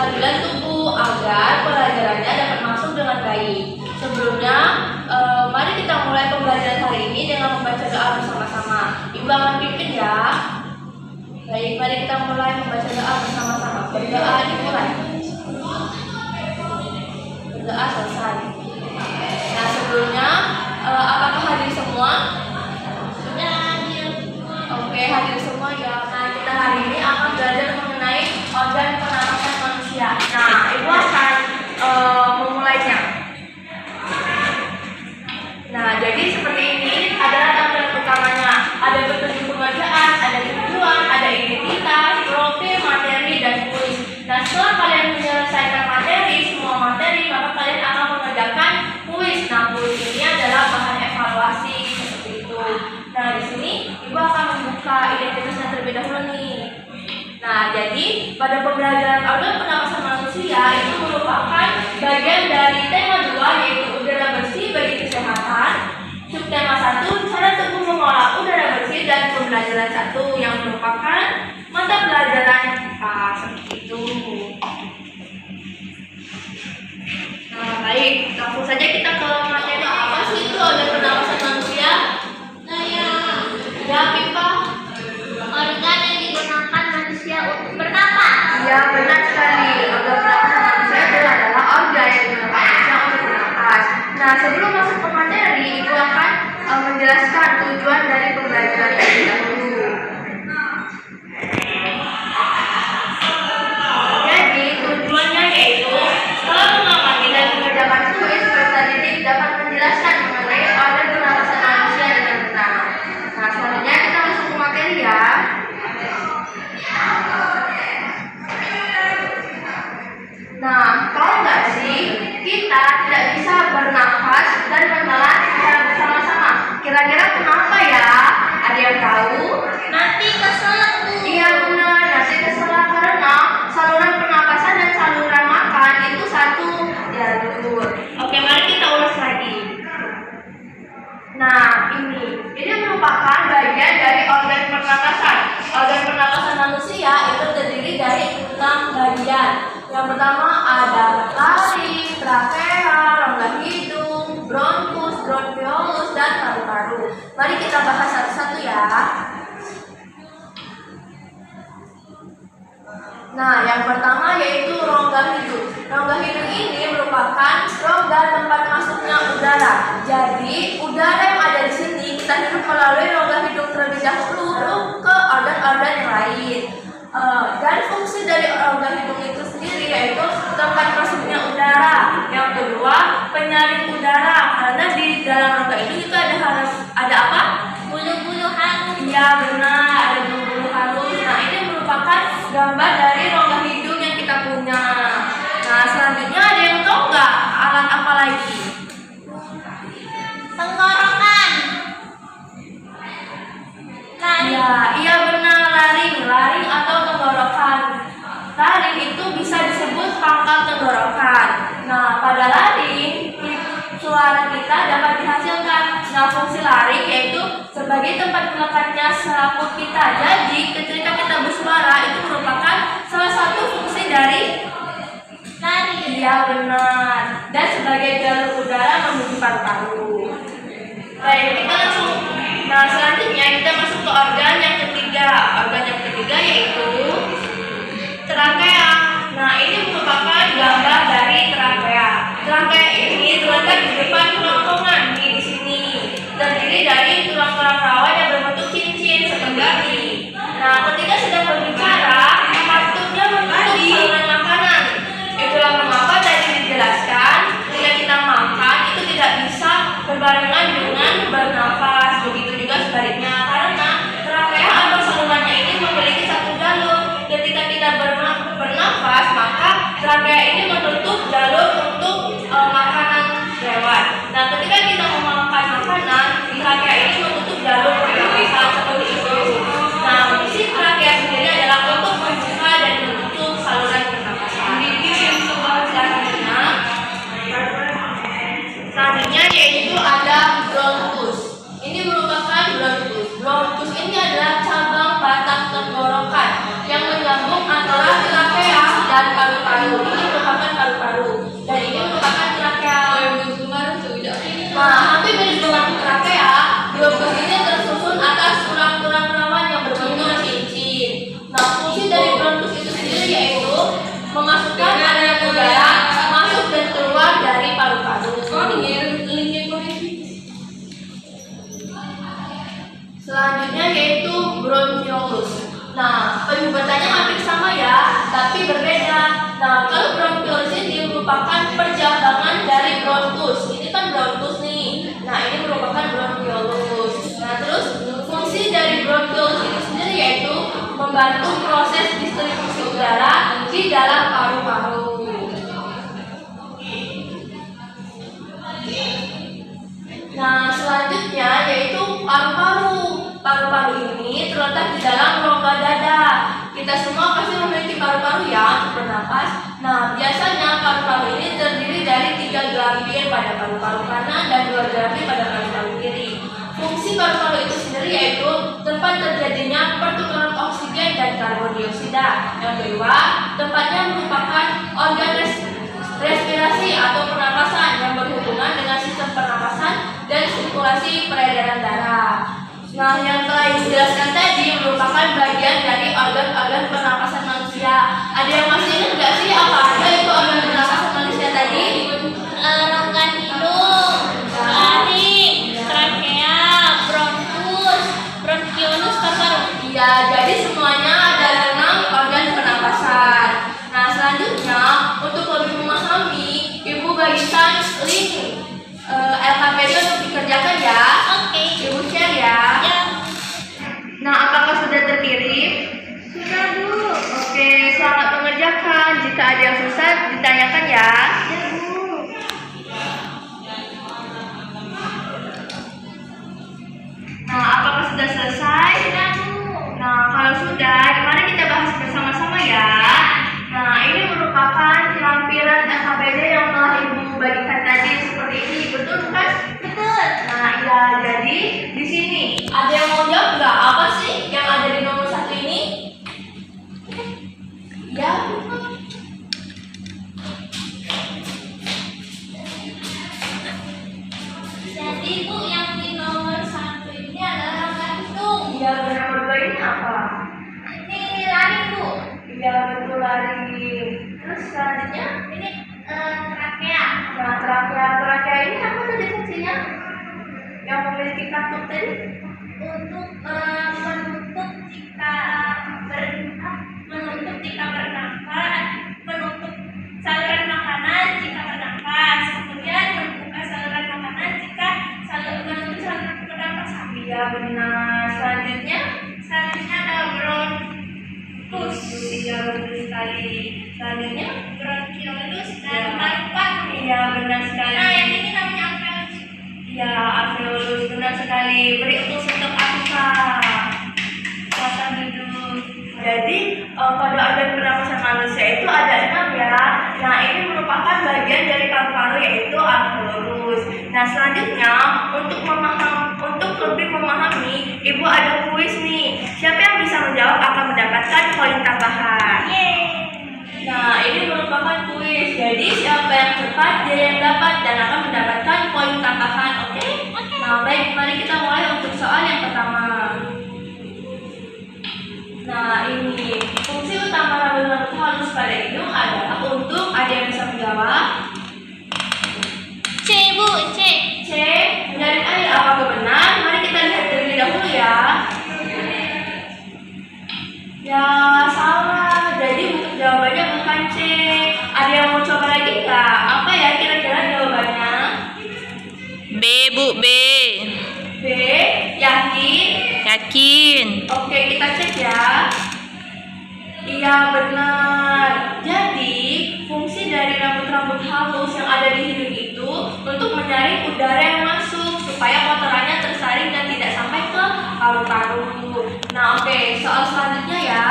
kestabilan tubuh agar pelajarannya dapat masuk dengan baik. Sebelumnya, mari kita mulai pembelajaran hari ini dengan membaca doa bersama-sama. Ibu akan pimpin ya. Baik, mari kita mulai membaca doa bersama-sama. Berdoa dimulai. Berdoa selesai. Nah, sebelumnya, apakah hadir semua? Sudah hadir. Oke, hadir semua ya. Nah, kita hari ini akan belajar mengenai organ pernapasan manusia. Nah, ibu akan memulainya. Nah, jadi seperti ini adalah tampilan utamanya. Ada petunjuk pembacaan, ada tujuan, ada identitas, profil, materi, dan kuis. Nah, setelah kalian menyelesaikan semua materi, maka kalian akan mengerjakan kuis. Nah, kuis ini adalah bahan evaluasi seperti itu. Nah, di sini ibu akan membuka identitasnya terlebih dahulu nih. Nah, jadi pada pembelajaran organ pernapasan manusia itu merupakan bagian dari tema 2 yaitu udara bersih bagi kesehatan. Subtema 1 cara tubuh mengolah udara bersih dan pembelajaran 1 yang merupakan mata pelajaran IPA seperti itu. Nah, baik, langsung saja kita ke materi. Apa sih itu organ pernapasan manusia? Ya, pipa. Organ yang digunakan manusia untuk bernapas. Ya, benar sekali. Organ pernapasan manusia adalah organ yang digunakan manusia untuk bernapas. Nah, sebelum masuk ke materi, ibu akan menjelaskan tujuan dari pembelajaran terlebih dahulu. Jadi, tujuannya yaitu setelah mengamati dan mengerjakan kuis, peserta didik dapat menjelaskan mengenai organ pernapasan manusia dengan benar. Nah, selanjutnya kita masuk ke materi ya. Nah, tahu nggak sih, kita tidak bisa bernafas dan menelan secara bersama-sama. Kira-kira kenapa ya? Ada yang tahu? Nanti keselak Bu. Iya benar, nanti keselak karena saluran pernapasan dan saluran makan itu satu jalur. Oke, mari kita ulas lagi. Nah, ini merupakan bagian dari organ pernapasan. Organ pernapasan manusia itu terdiri dari 6 bagian. Yang pertama ada laring, trakea, rongga hidung, bronkus, bronkiolus, dan paru-paru. Mari kita bahas satu-satu ya. Nah, yang pertama yaitu rongga hidung. Rongga hidung ini merupakan rongga tempat masuknya udara. Jadi, udara yang ada di sini kita hirup melalui rongga hidung terlebih dahulu ke organ-organ yang lain. Dan fungsi dari rongga hidung itu sendiri yaitu tempat masuknya udara. Yang kedua, penyaring udara. Karena di dalam rongga hidung itu ada apa? Bulu-bulu halus. Iya benar, ada bulu-bulu halus. Nah, ini merupakan gambar dari rongga hidung yang kita punya. Nah, selanjutnya ada yang tahu nggak alat apa lagi? Tenggorokan. Iya benar, laring atau tenggorokan. Laring itu bisa disebut pangkal tenggorokan. Nah, pada laring suara kita dapat dihasilkan. Nah, fungsi laring yaitu sebagai tempat melekatnya selaput kita. Jadi, ketika kita bersuara itu merupakan salah satu fungsi dari Laring. Iya benar. Dan sebagai jalur udara menuju paru-paru. Baik, kita langsung. Nah, selanjutnya kita masuk ke organ yang ketiga. Organ yang ketiga yaitu trakea. Nah, ini merupakan gambar dari trakea. Trakea ini terletak di depan kerongkongan di sini. Terdiri dari tulang-tulang rawa yang berbentuk cincin seperti ini. Nah, ketika sedang berbicara, patutnya menutup saluran makanan. Itulah mengapa tadi dijelaskan ketika kita makan itu tidak bisa berbarengan dengan bernafas. Begitu juga sebaliknya, karena trakea atau salurannya ini memiliki satu jalur. Ketika kita bernafas, maka trakea ini menutup jalur untuk makanan lewat. Nah, ketika kita memakan makanan, trakea ini menutup jalur pernapasan seperti itu. Nah, fungsi trakea sendiri adalah untuk membuka dan menutup saluran pernapasan. Selanjutnya yaitu ada bronkus. Ini merupakan bronkus. Bronkus ini adalah cabang batang tenggorokan yang menyambung antara trakea dan paru-paru. merupakan percabangan dari bronkus. Ini kan bronkus nih. Nah, ini merupakan bronkiolus. Nah, terus fungsi dari bronkiolus itu sendiri yaitu membantu proses distribusi udara di dalam paru-paru. Nah, selanjutnya yaitu paru-paru. Paru-paru ini terletak di dalam rongga dada. Kita semua pasti memiliki paru-paru ya untuk bernapas. Nah, biasanya paru-paru ini terdiri dari 3 gelambir pada paru-paru kanan dan 2 gelambir pada paru-paru kiri. Fungsi paru-paru itu sendiri yaitu tempat terjadinya pertukaran oksigen dan karbon dioksida. Yang kedua, tempatnya merupakan organ respirasi atau pernapasan yang berhubungan dengan sistem pernapasan dan sirkulasi peredaran darah. Nah, yang telah dijelaskan tadi merupakan bagian dari organ-organ pernapasan manusia. Ada yang masih ingat nggak sih apa aja itu organ pernapasan manusia tadi? Rongga hidung, laring, trakea, bronkus, bronkiolus, paru-paru. Iya, jadi semuanya ada 6 organ pernapasan. Nah, selanjutnya untuk lebih memahami, Ibu bagikan link LKPD untuk dikerjakan ya. Oke. Ibu share ya. Ya. Nah, apakah sudah terkirim? Sudah, Bu. Oke, selamat mengerjakan. Jika ada yang susah, ditanyakan ya. Ya, Bu. Nah, apakah sudah selesai? Sudah, Bu. Nah, kalau sudah, mari kita bahas bersama-sama ya. Nah, ini merupakan lampiran LKPD yang telah Ibu bagikan tadi seperti ini. Betul bukan? Betul. Nah, ya, jadi di sini ada yang mau jawab nggak? Apa sih yang ada di nomor 1 ini? Ya. Jadi, Bu, yang di nomor 1 ini adalah rongga hidung. Ya, nomor 2 ini apa? Ini laring, Bu. Ya, betul lari. Terus selanjutnya, Ini trakea. nah, trakea ini apa tadi fungsinya? Yang memiliki katup tadi? Untuk menutup jika bernafas, menutup saluran makanan jika bernafas, kemudian membuka saluran makanan jika menutup saluran bernafas. Iya, benar. Selanjutnya Ada bronkus, iya, betul sekali. Selanjutnya bronkiolus, dan paru-paru. iya, benar sekali. Nah, yang ini namanya alveolus. Ya, alveolus, benar sekali. Beri untuk sentuh Afifah. Silakan duduk. Jadi, pada organ pernapasan manusia itu ada 6 ya. Nah, ini merupakan bagian dari paru-paru yaitu alveolus. Nah, selanjutnya untuk lebih memahami, Ibu ada kuis nih. Siapa yang bisa menjawab akan mendapatkan poin tambahan. Yeay. Nah, ini merupakan kuis. Jadi siapa yang cepat dia yang dapat dan akan mendapatkan poin tambahan. Oke? Nah, baik, mari kita mulai untuk soal yang pertama. Nah, ini fungsi utama rambut-rambut halus pada hidung adalah untuk ada yang bisa menjawab. C, Bu, C. C. Menyaring air. Apakah benar? Mari kita lihat terlebih dahulu ya. Ya, salah. Jadi untuk jawabannya bukan C. Ada yang mau coba lagi nggak? Apa ya kira-kira jawabannya? B, Bu, B. B. Yakin? Yakin. Oke, kita cek ya. Iya, benar. Jadi, fungsi dari rambut-rambut halus yang ada di hidung itu untuk menyaring udara yang masuk supaya kotorannya tersaring dan tidak sampai ke paru-paru. Nah, oke, soal selanjutnya ya.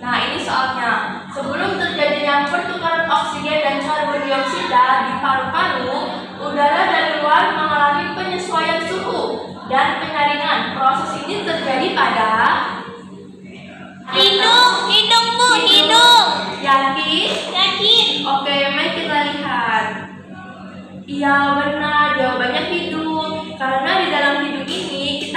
Nah, ini soalnya. Sebelum terjadinya pertukaran oksigen dan karbon dioksida di paru-paru, udara dari luar mengalami penyesuaian suhu dan penyaringan. Proses ini terjadi pada Hidung, Bu, hidung. Yakin? Yakin. Oke, mari kita lihat. Iya, benar. Jawabannya hidung. Karena di dalam hidung ini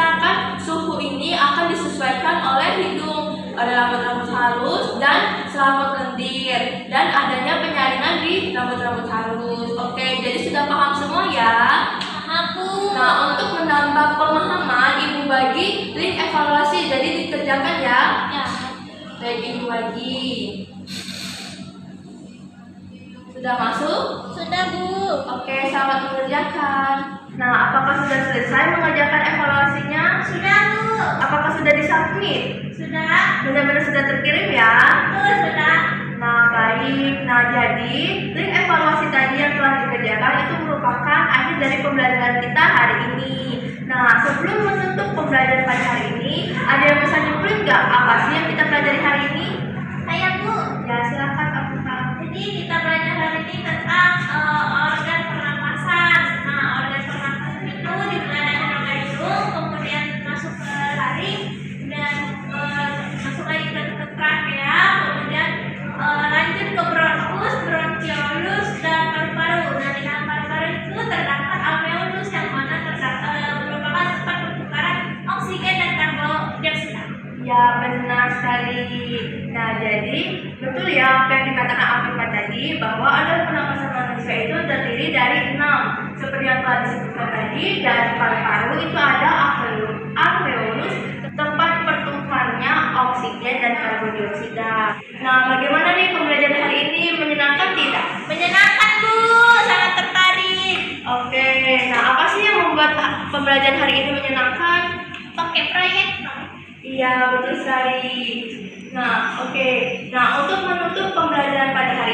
suhu ini akan disesuaikan oleh hidung. Ada rambut-rambut halus dan selaput lendir dan adanya penyaringan di rambut-rambut halus. Oke, jadi sudah paham semua ya? Paham, Bu. Nah, untuk menambah pemahaman, Ibu bagi link evaluasi, jadi dikerjakan ya. Ya. Baik, Ibu bagi. Sudah masuk? Sudah, Bu. Oke, selamat mengerjakan. Nah, apakah sudah selesai mengerjakan evaluasinya? Sudah, Bu. Apakah sudah disubmit? Sudah. Benar-benar sudah terkirim ya? Betul, sudah. Nah, baik. Nah, jadi link evaluasi tadi yang telah dikerjakan itu merupakan akhir dari pembelajaran kita hari ini. Nah, sebelum menutup pembelajaran pada hari ini, ada yang bisa nyimpulin nggak apa sih yang kita pelajari hari ini? Ayo, Bu. Ya, silakan Abu Kak. Jadi kita belajar hari ini tentang organ pernapasan. Nah, organ pernapasan itu dimulai dari rongga hidung, kemudian masuk ke laring, dan masuk lagi ke trakea, kemudian lanjut ke bronkus, bronkiolus, dan paru-paru. Nah, di dalam paru-paru itu terdapat alveolus yang mana merupakan tempat pertukaran oksigen dan karbon dioksida. Ya, benar sekali. Nah, jadi betul ya apa yang dikatakan Afifah tadi, bahwa organ pernapasan manusia itu terdiri dari 6. Seperti yang telah disebutkan tadi, dari paru-paru itu ada alveolus, tempat pertukarannya oksigen dan karbon dioksida. Nah, bagaimana nih pembelajaran hari ini, menyenangkan tidak? Menyenangkan, Bu. Sangat tertarik. Oke, nah apa sih yang membuat pembelajaran hari ini menyenangkan? Pakai proyek. Iya, betul sekali. Nah, oke. Nah, untuk menutup pembelajaran pada hari